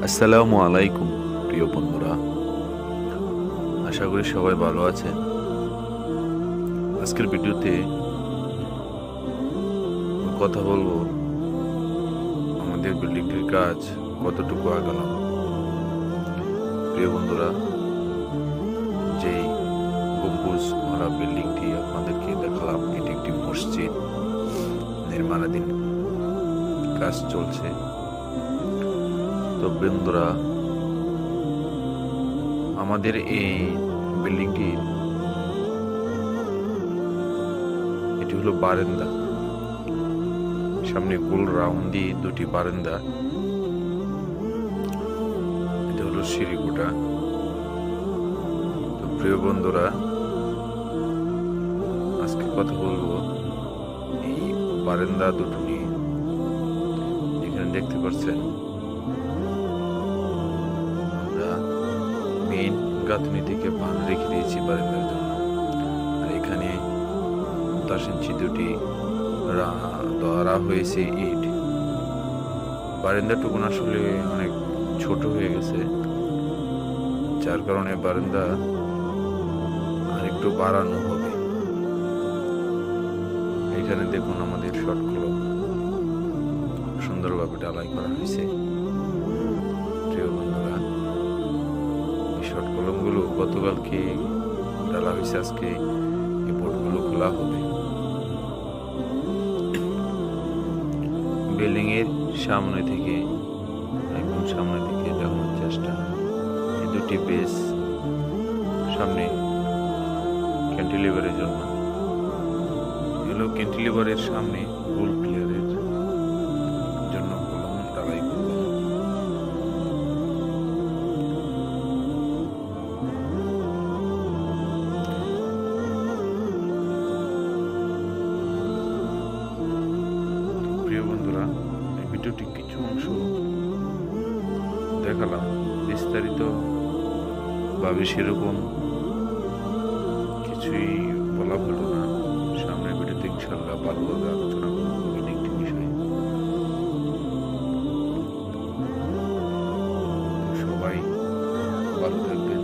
আসসালামু আলাইকুম প্রিয় বন্ধুরা, আশা করি সবাই ভালো আছেন। আজকের ভিডিওতে কথা বলবো আমাদের বিল্ডিংটির কাজ কতটুকু আগালো। প্রিয় বন্ধুরা, যেই গম্বুজ মারা বিল্ডিংটি আপনাদেরকে দেখালাম, এটি একটি মসজিদ। নির্মাণাধীন কাজ চলছে। তো বন্ধুরা, আমাদের এই বিল্ডিংটি এটি হলো বারান্দা। সামনে গোল রাউন্ড দিয়ে দুটি বারান্দা। এটা হলো সিঁড়িকুটা। তো প্রিয় বন্ধুরা, আজকে কথা বলবো এই বারান্দা দুটো নিয়ে। এখানে দেখতে পাচ্ছেন আমরা মেইন গাঁথনি থেকে বান রেখে দিয়েছি বারান্দার জন্য। আর এখানে 10 ইঞ্চি দুটি ধরা হয়েছে ইট। বারান্দাটুকুন আসলে অনেক ছোট হয়ে গেছে, যার কারণে বারান্দা আরেকটু বাড়ানো হবে। এখানে দেখুন আমাদের শর্ট কলম সুন্দরভাবে ঢালাই করা হয়েছে। প্রিয় বন্ধুরা, এই শর্ট কলমগুলো গতকালকে ঢালা হয়েছে, আজকে এই বোর্ডগুলো খোলা হবে। বিল্ডিং এর সামনে থেকে একদম সামনে থেকে দেখানোর চেষ্টা। এই দুটি বেস সামনে ক্যান্টিলিভারের জন্য, এগুলো ক্যান্টিলিভারের সামনে রোল ক্লিয়ারের জন্য কলম ঢালাই করলাম। প্রিয় বন্ধুরা, এই ভিডিওটি কিছু অংশ দেখালাম, বিস্তারিত ভাবে সেরকম কিছুই বলা হলো না। সামনের ভিডিওতে ইনশাল্লাহ ভালোভাবে আলোচনা করবো একটি বিষয়ে। সবাই ভালো থাকবেন।